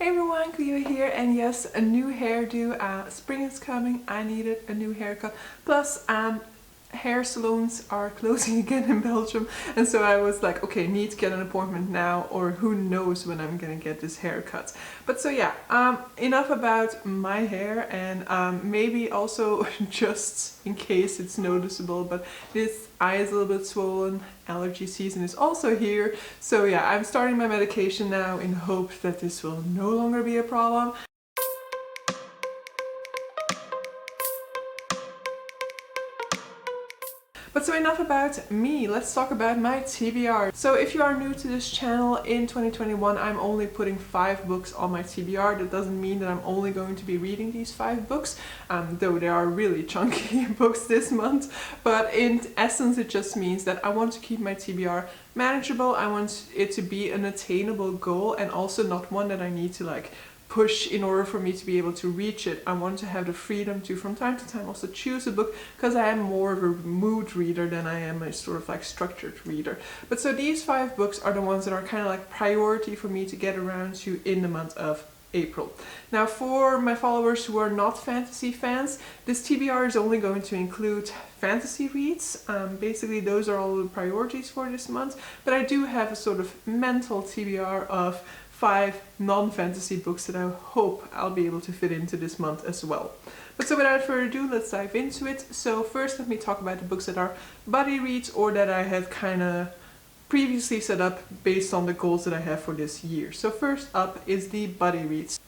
Hey everyone, Clio here, and yes, a new hairdo. Spring is coming. I needed a new haircut. Plus, hair salons are closing again in Belgium, and so I was like, okay, need to get an appointment now, or who knows when I'm gonna get this haircut. But so yeah, enough about my hair, and maybe also just in case it's noticeable, but this eye is a little bit swollen. Allergy season is also here, so yeah, I'm starting my medication now in hope that this will no longer be a problem. But so enough about me, let's talk about my TBR. So if you are new to this channel, in 2021 I'm only putting 5 books on my TBR. That doesn't mean that I'm only going to be reading these 5 books, though they are really chunky books this month. But in essence it just means that I want to keep my TBR manageable. I want it to be an attainable goal, and also not one that I need to like push in order for me to be able to reach it. I want to have the freedom to from time to time also choose a book, because I am more of a mood reader than I am a sort of like structured reader. But so these 5 books are the ones that are kind of like priority for me to get around to in the month of April. Now, for my followers who are not fantasy fans, this TBR is only going to include fantasy reads. Basically those are all the priorities for this month, but I do have a sort of mental TBR of 5 non-fantasy books that I hope I'll be able to fit into this month as well. But so without further ado, let's dive into it. So first let me talk about the books that are buddy reads, or that I have kind of previously set up based on the goals that I have for this year. So first up is the buddy reads.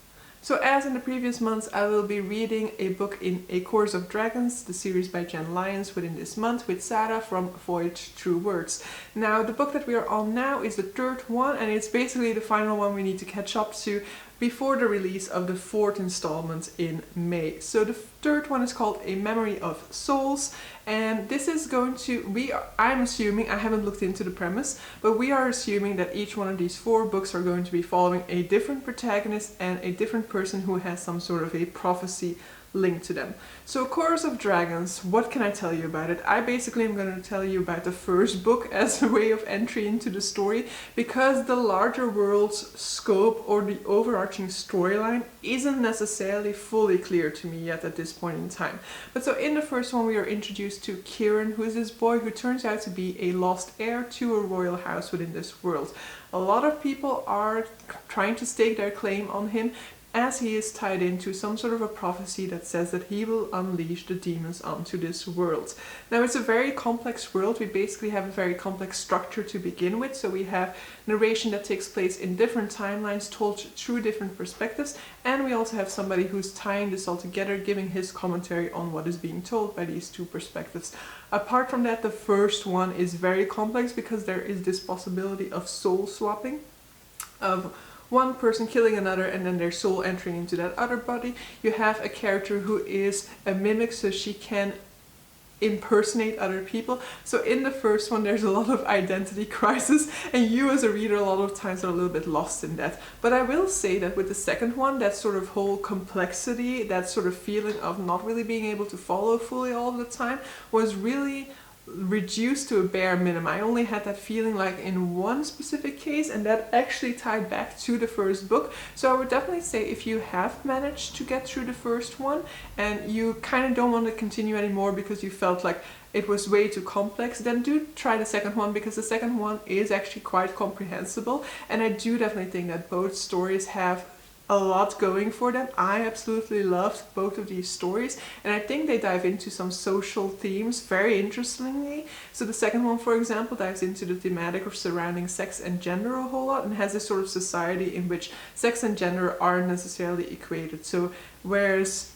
So as in the previous months, I will be reading a book in A Course of Dragons, the series by Jenn Lyons, within this month, with Sarah from Voyage Through Words. Now, the book that we are on now is the 3rd one, and it's basically the final one we need to catch up to before the release of the 4th installment in May. So the 3rd one is called A Memory of Souls, and this is going to, I'm assuming, I haven't looked into the premise, but we are assuming that each one of these 4 books are going to be following a different protagonist and a different person who has some sort of a prophecy linked to them. So Chorus of Dragons, what can I tell you about it? I basically am going to tell you about the first book as a way of entry into the story, because the larger world's scope or the overarching storyline isn't necessarily fully clear to me yet at this point in time. But so in the first one we are introduced to Kieran, who is this boy who turns out to be a lost heir to a royal house within this world. A lot of people are trying to stake their claim on him, as he is tied into some sort of a prophecy that says that he will unleash the demons onto this world. Now, it's a very complex world. We basically have a very complex structure to begin with. So we have narration that takes place in different timelines told through different perspectives, and we also have somebody who's tying this all together, giving his commentary on what is being told by these 2 perspectives. Apart from that, the first one is very complex because there is this possibility of soul swapping, of one person killing another and then their soul entering into that other body. You have a character who is a mimic, so she can impersonate other people. So in the first one there's a lot of identity crisis, and you as a reader a lot of times are a little bit lost in that. But I will say that with the second one, that sort of whole complexity, that sort of feeling of not really being able to follow fully all the time, was really reduced to a bare minimum. I only had that feeling like in one specific case, and that actually tied back to the first book. So I would definitely say if you have managed to get through the first one and you kind of don't want to continue anymore because you felt like it was way too complex, then do try the second one, because the second one is actually quite comprehensible, and I do definitely think that both stories have a lot going for them. I absolutely loved both of these stories, and I think they dive into some social themes very interestingly. So the second one, for example, dives into the thematic of surrounding sex and gender a whole lot, and has this sort of society in which sex and gender aren't necessarily equated. So whereas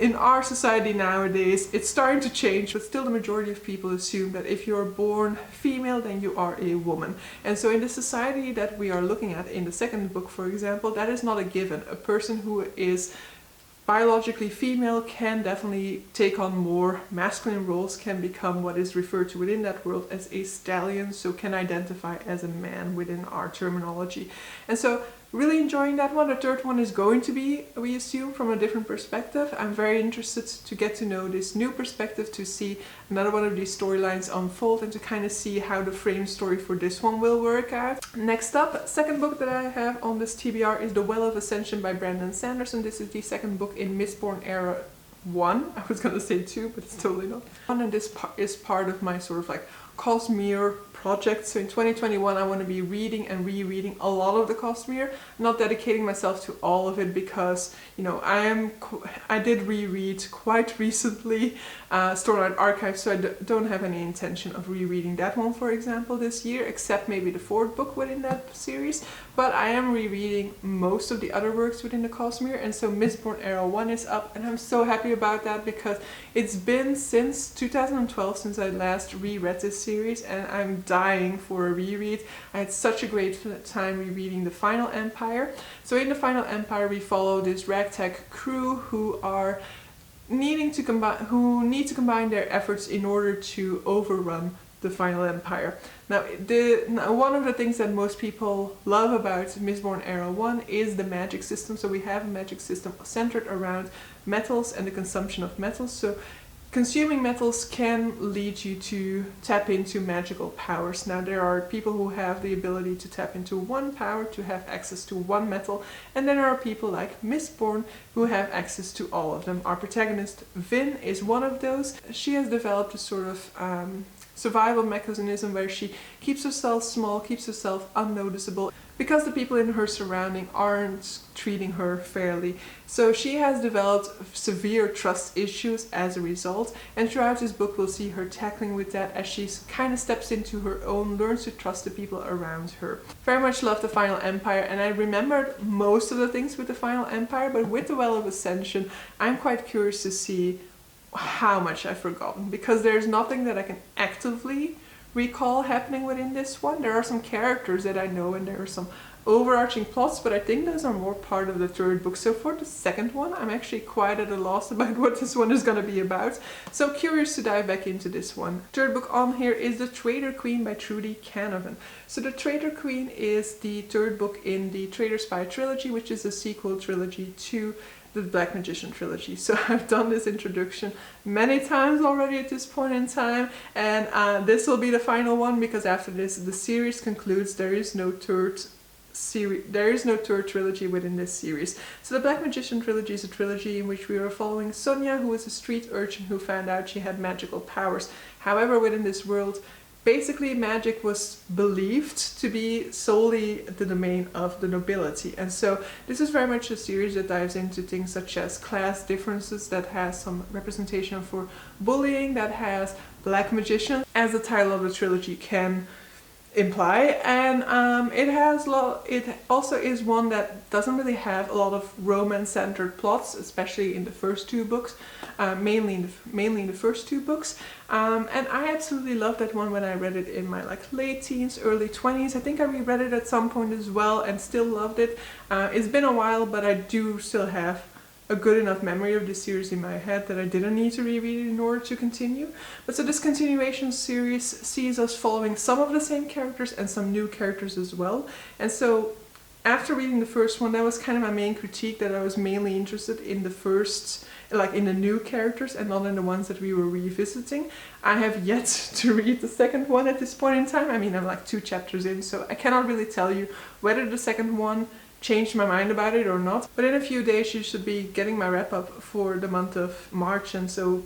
in our society nowadays it's starting to change, but still the majority of people assume that if you're born female then you are a woman. And so in the society that we are looking at in the second book, for example, that is not a given. A person who is biologically female can definitely take on more masculine roles, can become what is referred to within that world as a stallion, so can identify as a man within our terminology. And so Really enjoying that one. The third one is going to be, we assume, from a different perspective. I'm very interested to get to know this new perspective, to see another one of these storylines unfold and to kind of see how the frame story for this one will work out. Next up, second book that I have on this TBR is The Well of Ascension by Sanderson. This is the second book in Mistborn Era 1. I was gonna say 2, but it's totally not. And this is part of my sort of like Cosmere project. So in 2021 I want to be reading and rereading a lot of the Cosmere, not dedicating myself to all of it because, you know, I did reread quite recently Storyline Archive, so I don't have any intention of rereading that one, for example, this year, except maybe the fourth book within that series. But I am rereading most of the other works within the Cosmere, and so Mistborn Era 1 is up, and I'm so happy about that because it's been since 2012 since I last reread this series, and I'm dying for a reread. I had such a great time rereading The Final Empire. So in The Final Empire we follow this ragtag crew who need to combine their efforts in order to overrun the Final Empire. Now, one of the things that most people love about Mistborn Era 1 is the magic system. So we have a magic system centered around metals and the consumption of metals. So consuming metals can lead you to tap into magical powers. Now, there are people who have the ability to tap into one power, to have access to one metal, and then there are people like Mistborn who have access to all of them. Our protagonist, Wynne, is one of those. She has developed a sort of survival mechanism where she keeps herself small, keeps herself unnoticeable, because the people in her surrounding aren't treating her fairly. So she has developed severe trust issues as a result, and throughout this book we'll see her tackling with that as she kind of steps into her own, learns to trust the people around her. Very much love The Final Empire, and I remembered most of the things with The Final Empire, but with The Well of Ascension I'm quite curious to see how much I've forgotten, because there's nothing that I can actively recall happening within this one. There are some characters that I know and there are some overarching plots, but I think those are more part of the third book. So for the second one I'm actually quite at a loss about what this one is going to be about. So I'm curious to dive back into this one. Third book on here is The Traitor Queen by Trudi Canavan. So The Traitor Queen is the third book in the Traitor Spy trilogy, which is a sequel trilogy to the Black Magician trilogy. So I've done this introduction many times already at this point in time, and this will be the final one, because after this the series concludes. There is no third trilogy within this series. So the Black Magician trilogy is a trilogy in which we are following Sonia, who is a street urchin who found out she had magical powers. However, within this world, basically magic was believed to be solely the domain of the nobility. And so this is very much a series that dives into things such as class differences, that has some representation for bullying, that has black magician, as the title of the trilogy can imply, and it also is one that doesn't really have a lot of romance-centered plots, especially in the first two books, mainly in the first two books, and I absolutely loved that one when I read it in my late teens, early 20s. I think I reread it at some point as well and still loved it. It's been a while, but I do still have a good enough memory of this series in my head that I didn't need to reread it in order to continue. But so this continuation series sees us following some of the same characters and some new characters as well. And so after reading the first one, that was kind of my main critique, that I was mainly interested in the first, in the new characters and not in the ones that we were revisiting. I have yet to read the second one at this point in time. I mean, I'm 2 chapters in, so I cannot really tell you whether the second one changed my mind about it or not. But in a few days you should be getting my wrap up for the month of March, and so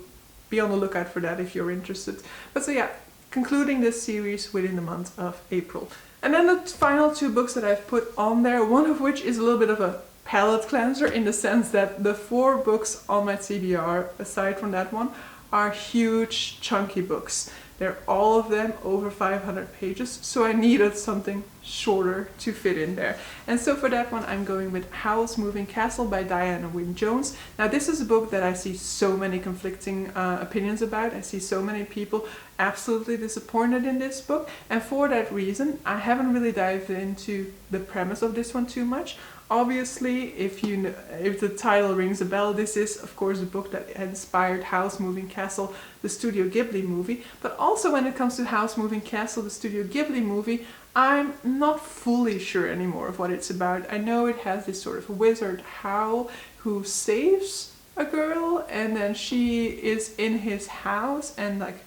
be on the lookout for that if you're interested. But so yeah, concluding this series within the month of April. And then the final 2 books that I've put on there, one of which is a little bit of a palate cleanser, in the sense that the 4 books on my TBR, aside from that one, are huge chunky books. They're all of them over 500 pages, so I needed something shorter to fit in there. And so for that one I'm going with Howl's Moving Castle by Diana Wynne Jones. Now this is a book that I see so many conflicting opinions about. I see so many people absolutely disappointed in this book, and for that reason I haven't really dived into the premise of this one too much. Obviously, if the title rings a bell, this is of course a book that inspired Howl's Moving Castle, the Studio Ghibli movie. But also when it comes to Howl's Moving Castle, the Studio Ghibli movie, I'm not fully sure anymore of what it's about. I know it has this sort of wizard Howl who saves a girl, and then she is in his house, and like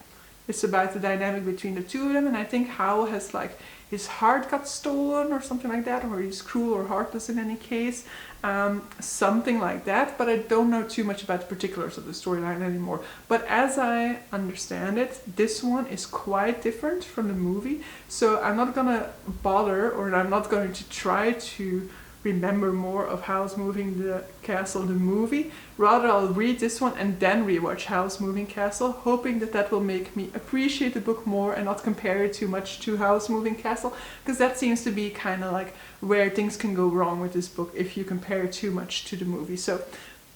it's about the dynamic between the two of them. And I think Howl has like his heart got stolen or something like that, or he's cruel or heartless in any case, something like that. But I don't know too much about the particulars of the storyline anymore. But as I understand it, this one is quite different from the movie, so I'm not gonna bother, or I'm not going to try to remember more of Howl's Moving the Castle, the movie. Rather, I'll read this one and then rewatch Howl's Moving Castle, hoping that that will make me appreciate the book more and not compare it too much to Howl's Moving Castle, because that seems to be kind of like where things can go wrong with this book if you compare too much to the movie. So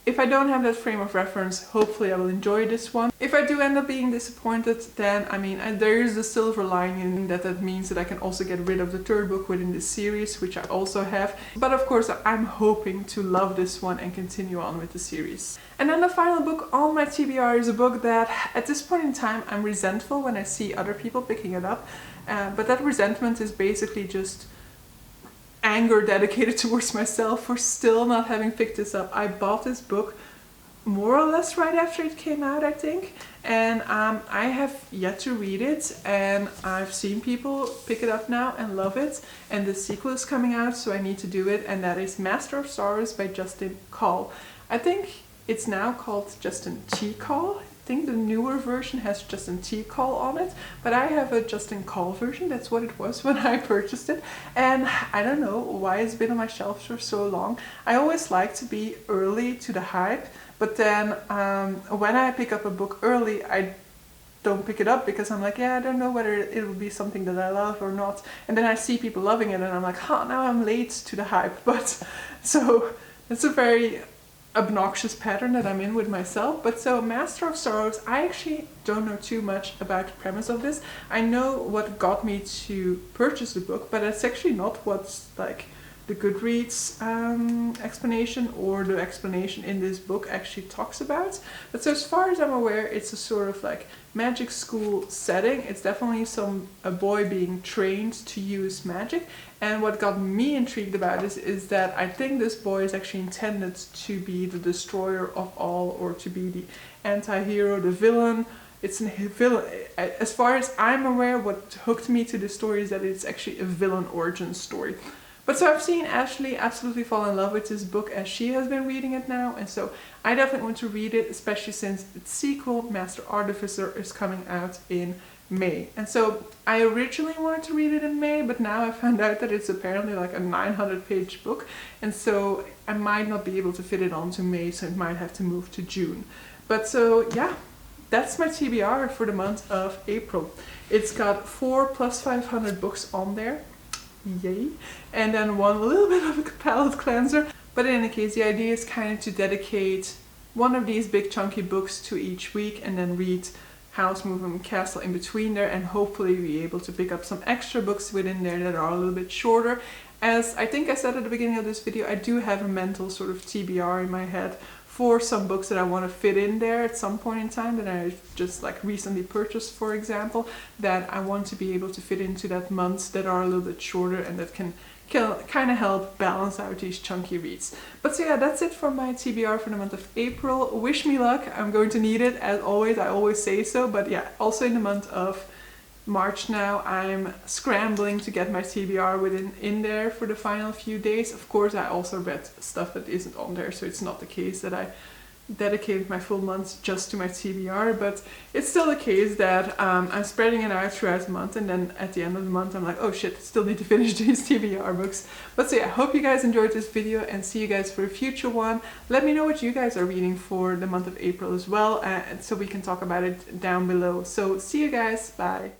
if I don't have that frame of reference, hopefully I will enjoy this one. If I do end up being disappointed, then I mean, there is a silver lining that means that I can also get rid of the third book within this series, which I also have. But of course, I'm hoping to love this one and continue on with the series. And then the final book on my TBR is a book that at this point in time I'm resentful when I see other people picking it up. But that resentment is basically just anger dedicated towards myself for still not having picked this up. I bought this book more or less right after it came out, I think, and I have yet to read it, and I've seen people pick it up now and love it, and the sequel is coming out, so I need to do it, and that is Master of Sorrows by Justin Call. I think it's now called Justin T. Call. I think the newer version has Justin T. Call on it, but I have a Justin Call version. That's what it was when I purchased it, and I don't know why it's been on my shelves for so long. I always like to be early to the hype, but then when I pick up a book early, I don't pick it up because I'm like, yeah, I don't know whether it will be something that I love or not, and then I see people loving it and I'm like, huh, now I'm late to the hype. But so it's a very obnoxious pattern that I'm in with myself. But so Master of Sorrows, I actually don't know too much about the premise of this. I know what got me to purchase the book, but it's actually not what's like the Goodreads explanation or the explanation in this book actually talks about. But so as far as I'm aware, it's a sort of like magic school setting. It's definitely a boy being trained to use magic. And what got me intrigued about this is that I think this boy is actually intended to be the destroyer of all, or to be the anti-hero, the villain. It's a villain. As far as I'm aware, what hooked me to the story is that it's actually a villain origin story. But so I've seen Ashley absolutely fall in love with this book as she has been reading it now, and so I definitely want to read it, especially since its sequel, Master Artificer, is coming out in May. And so I originally wanted to read it in May, but now I found out that it's apparently like a 900-page book, and so I might not be able to fit it onto May, so it might have to move to June. But so yeah, that's my TBR for the month of April. It's got 4 plus 500 books on there. Yay. And then one little bit of a palette cleanser. But in any case, the idea is kind of to dedicate one of these big chunky books to each week, and then read Howl's Moving Castle in between there, and hopefully be able to pick up some extra books within there that are a little bit shorter. As I think I said at the beginning of this video, I do have a mental sort of TBR in my head for some books that I want to fit in there at some point in time, that I just like recently purchased, for example, that I want to be able to fit into that month, that are a little bit shorter and that can kind of help balance out these chunky reads. But so yeah, that's it for my TBR for the month of April. Wish me luck. I'm going to need it as always. I always say so. But yeah, also in the month of March now, I'm scrambling to get my TBR in there for the final few days. Of course, I also read stuff that isn't on there, so it's not the case that I dedicated my full month just to my TBR, but it's still the case that I'm spreading it out throughout the month, and then at the end of the month I'm like, oh shit, still need to finish these TBR books. But so yeah, hope you guys enjoyed this video, and see you guys for a future one. Let me know what you guys are reading for the month of April as well, so we can talk about it down below. So see you guys, bye!